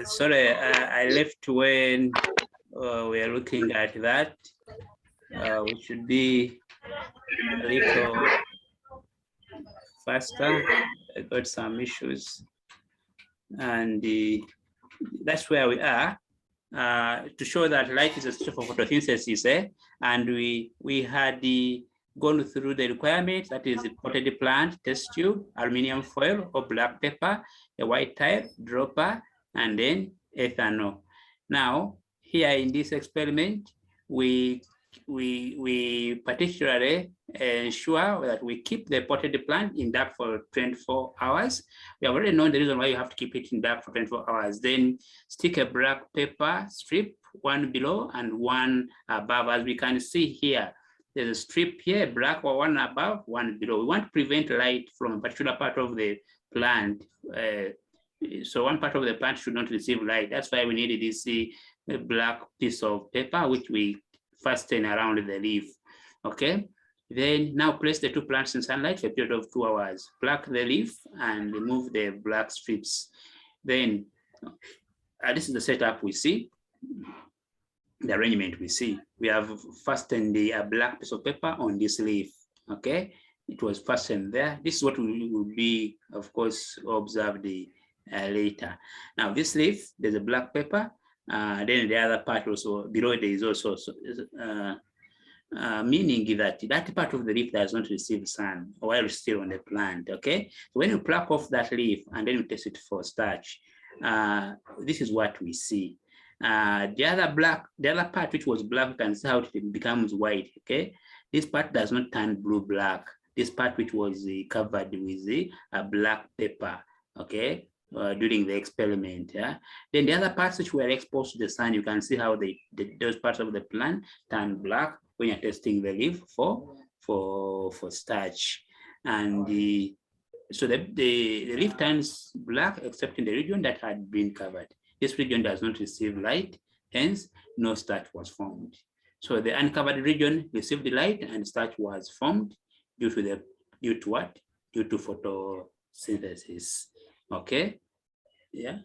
sorry, I left when we are looking at that. We should be a little faster. I got some issues, and that's where we are. To show that light is essential for photosynthesis, and we had gone through the requirements, that is the potted plant, test tube, aluminum foil or black pepper, a white tile, dropper, and then ethanol. Now, here in this experiment, we particularly ensure that we keep the potted plant in dark for 24 hours. We have already known the reason why you have to keep it in dark for 24 hours. Then stick a black pepper strip, one below and one above. As we can see here, there's a strip here, black one above, one below. We want to prevent light from a particular part of the plant. So one part of the plant should not receive light. That's why we needed this black piece of paper, which we fasten around the leaf. Okay. Then now place the two plants in sunlight for a period of 2 hours. Pluck the leaf and remove the black strips. Then this is the setup we see. The arrangement we see. We have fastened a black piece of paper on this leaf. Okay. It was fastened there. This is what we will be, of course, observed later. Now this leaf, there's a black paper. Then the other part also, below there is also, meaning that that part of the leaf does not receive sun while it's still on the plant, okay? So when you pluck off that leaf and then you test it for starch, this is what we see. The other part which was black, you can see how it becomes white, okay? This part does not turn blue-black. This part which was covered with black pepper, okay? During the experiment, yeah. Then the other parts which were exposed to the sun, you can see how those parts of the plant turn black when you're testing the leaf for starch. And so the leaf turns black except in the region that had been covered. This region does not receive light, hence no starch was formed. So the uncovered region received the light and starch was formed due to what? Due to photosynthesis. Okay, yeah.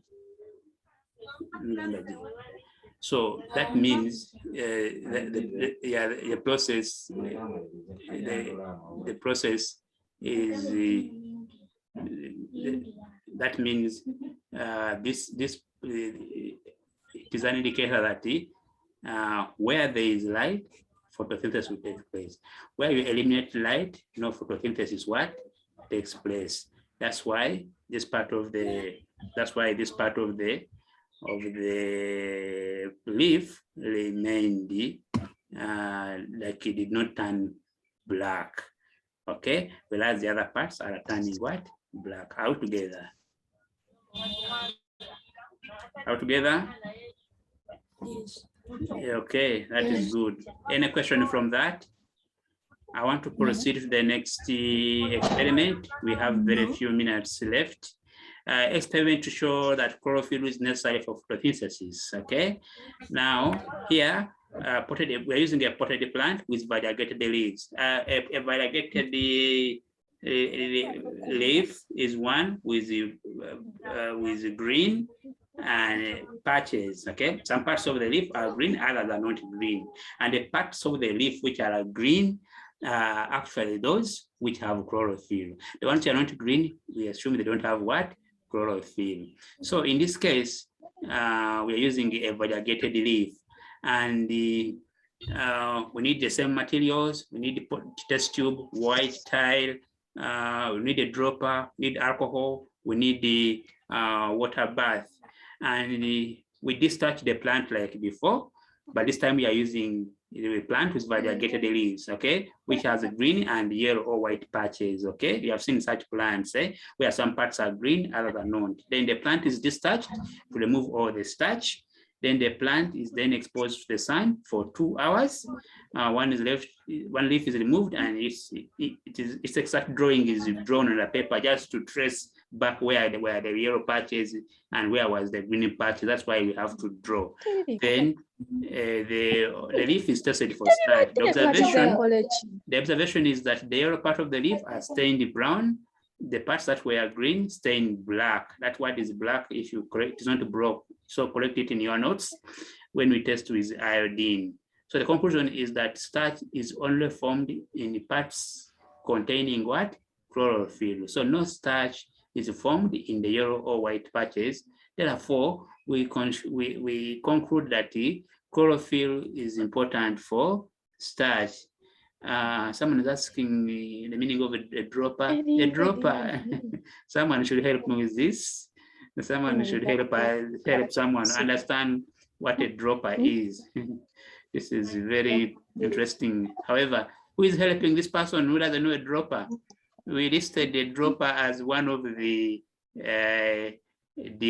So that means the process. The process is that means this it is an indicator that where there is light, photosynthesis will take place. Where you eliminate light, no photosynthesis what takes place. That's why this part of the leaf remained like it did not turn black. Okay, whereas the other parts are turning what? Black. Out together. Out together? Yes. Okay, that is good. Any question from that? I want to proceed to the next experiment. We have very few minutes left. Experiment to show that chlorophyll is necessary for photosynthesis. Okay. Now here, we're using a potted plant with variegated leaves. A variegated leaf is one with green and patches. Okay, some parts of the leaf are green, others are not green, and the parts of the leaf which are green actually those which have chlorophyll. The ones that are not green, we assume they don't have what? Chlorophyll. So in this case, we are using a variegated leaf, and we need the same materials. We need the test tube, white tile, we need a dropper, we need alcohol, we need the water bath, and we discharge the plant like before, but this time we are using the plant with variegated leaves, okay, which has a green and yellow or white patches, okay. You have seen such plants, where some parts are green, others are not. Then the plant is discharged to remove all the starch. Then the plant is then exposed to the sun for 2 hours. One leaf is removed, and its exact drawing is drawn on the paper just to trace back where the yellow patches and where was the green patch. That's why we have to draw. Then the leaf is tested for starch. The observation is that the yellow part of the leaf are stained brown, the parts that were green stain black. That what is black if you correct, it's not broke. So correct it in your notes when we test with iodine. So the conclusion is that starch is only formed in parts containing what? Chlorophyll. So no starch is formed in the yellow or white patches. Therefore, we conclude that the chlorophyll is important for starch. Someone is asking me the meaning of a dropper. A dropper. Someone should help me with this. Someone should help someone understand what a dropper is. This is very interesting. However, who is helping this person who doesn't know a dropper? We listed a dropper as one of the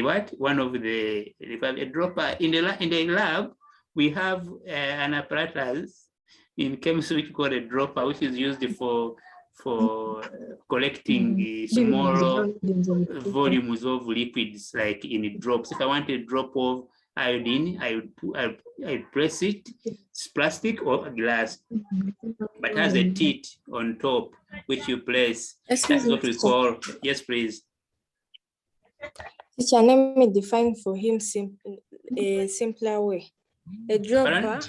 what? One of the a dropper in the lab. We have an apparatus in chemistry which called a dropper, which is used for collecting small volumes of liquids, like in drops. If I want a drop of iodine, I press it. It's plastic or glass, but it has a teat on top, which you place. That's what we call. Yes, please. Teacher, let me define for him a simpler way. A dropper,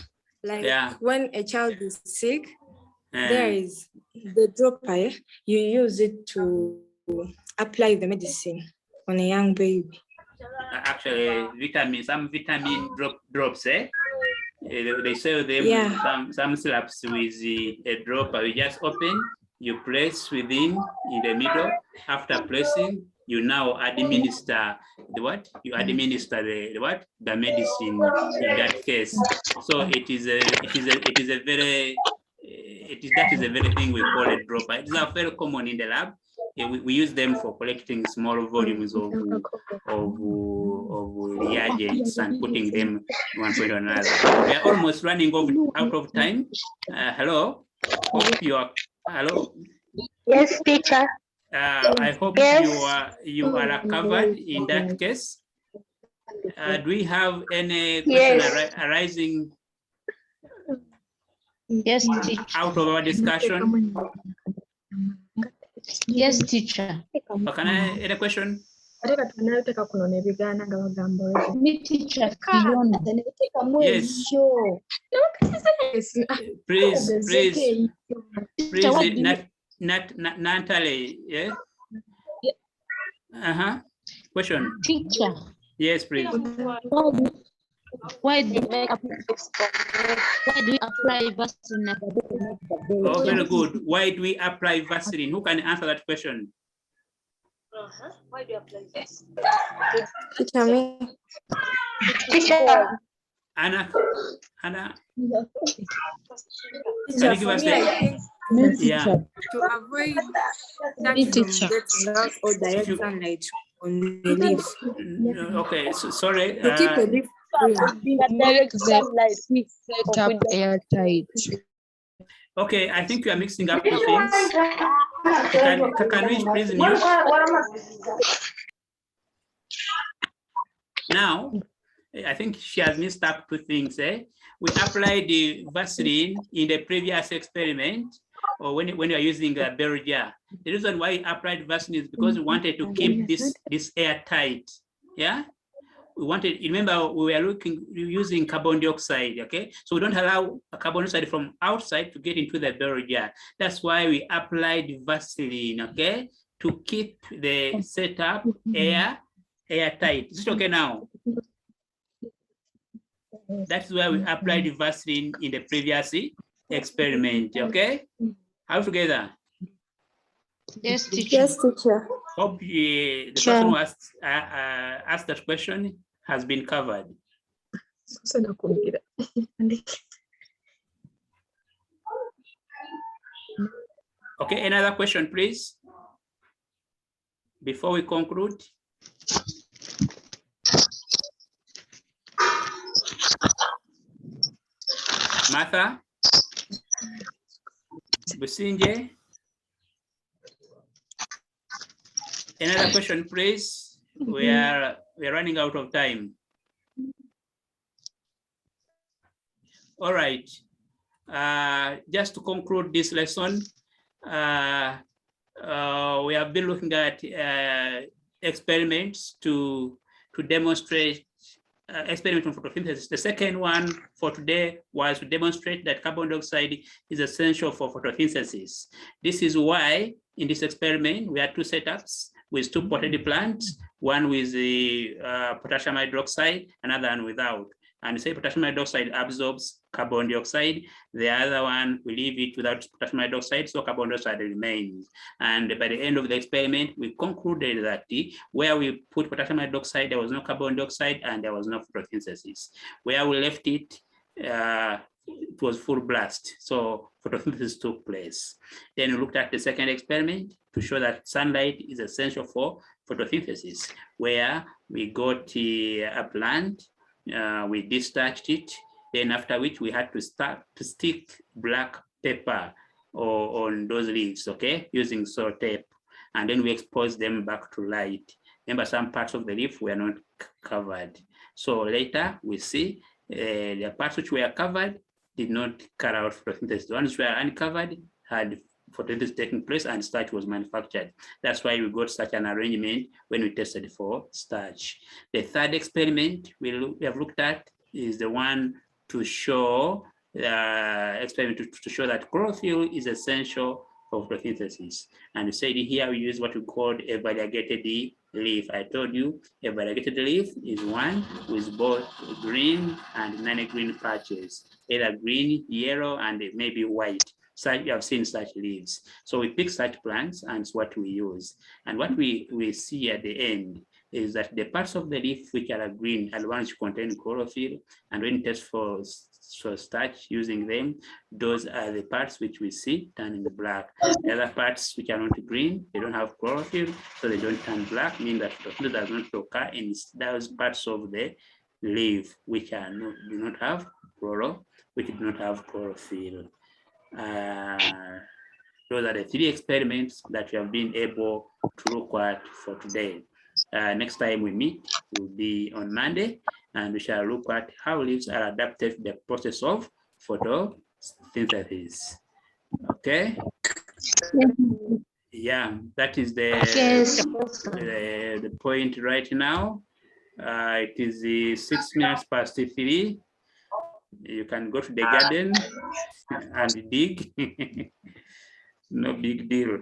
like when a child is sick, there is the dropper. You use it to apply the medicine on a young baby. Actually, some vitamin drops, eh? They sell them some syrups with a dropper. You just open, you press within in the middle. After pressing, you now administer the what? You administer the what? The medicine in that case. So that is a very thing we call a dropper. It's not very common in the lab. We use them for collecting small volumes of reagents and putting them one point or another. We are almost running out of time. Hello, hope you are. Hello. Yes, teacher. I hope you are covered in that case. Do we have any question arising? Yes, teacher. Out of our discussion? Yes, teacher. Can I any question? Me, teacher. Yes. Please, Natalie. Yeah. Question. Teacher. Yes, please. Why do we apply Vaseline? Oh, very good. Why do we apply Vaseline? Who can answer that question? Why do you apply Vaseline? Teacher. Anna. Can you give us to avoid that getting out or direct sunlight on the leaf. Okay, so, sorry. To keep a leaf direct sunlight. Set up airtight. Okay, I think you are mixing up two things. Can we please mute? Now, I think she has mixed up two things. We applied the Vaseline in the previous experiment, or when you are using a barrel jar. The reason why we applied Vaseline is because we wanted to keep this airtight. Yeah. We wanted, remember, we were using carbon dioxide, okay? So we don't allow carbon dioxide from outside to get into the barrel jar. That's why we applied Vaseline, okay? To keep the setup airtight. Is it okay now? That's why we applied Vaseline in the previous experiment, okay? Are we together? Yes, teacher. Yes, teacher. Hope the person who asked that question has been covered. Okay, another question, please, before we conclude. Martha? Businje? Another question, please. We are running out of time. All right. Just to conclude this lesson, we have been looking at experiments to demonstrate experiment on photosynthesis. The second one for today was to demonstrate that carbon dioxide is essential for photosynthesis. This is why in this experiment we had two setups with two potted plants, one with the potassium hydroxide, another one without. And say potassium hydroxide absorbs carbon dioxide. The other one, we leave it without potassium hydroxide, so carbon dioxide remains. And by the end of the experiment, we concluded that where we put potassium hydroxide, there was no carbon dioxide and there was no photosynthesis. Where we left it, it was full blast. So photosynthesis took place. Then we looked at the second experiment to show that sunlight is essential for photosynthesis, where we got a plant, we discharged it, then after which we had to start to stick black paper on those leaves, okay, using salt tape, and then we exposed them back to light. Remember, some parts of the leaf were not covered. So later we see the parts which were covered did not carry out photosynthesis. The ones which were uncovered had photosynthesis taking place and starch was manufactured. That's why we got such an arrangement when we tested for starch. The third experiment we have looked at is the one to show experiment to show that chlorophyll is essential for photosynthesis. And we said here we use what we called a variegated leaf. I told you a variegated leaf is one with both green and non-green patches, either green, yellow, and maybe white. So you have seen such leaves. So we pick such plants and it's what we use. And what we see at the end is that the parts of the leaf which are green are the ones which contain chlorophyll. And when you test for starch using them, those are the parts which we see turning black. The other parts which are not green, they don't have chlorophyll, so they don't turn black, meaning that photosynthesis does not occur in those parts of the leaf which are do not have chlorophyll. Those are the three experiments that we have been able to look at for today. Next time we meet will be on Monday, and we shall look at how leaves are adapted to the process of photosynthesis. Okay? Yeah, that is the point right now. It is 6 minutes past 3. You can go to the garden and dig. No big deal.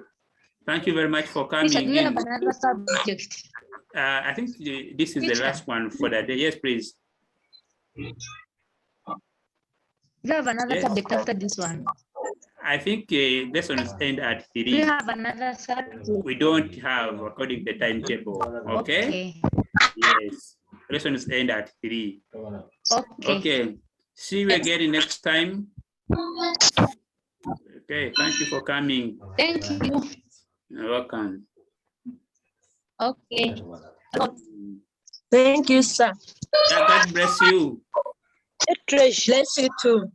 Thank you very much for coming. Teacher, do you have another subject? I think this is the last one for the day. Yes, please. Do you have another subject after this one? I think this one is end at 3. Do you have another subject? We don't have according to the timetable. Okay? Yes. This one is end at 3. Okay. See you again next time. Okay, thank you for coming. Thank you. You're welcome. Okay. Thank you, sir. Yeah, God bless you. Bless you too.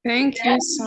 Thank you, sir.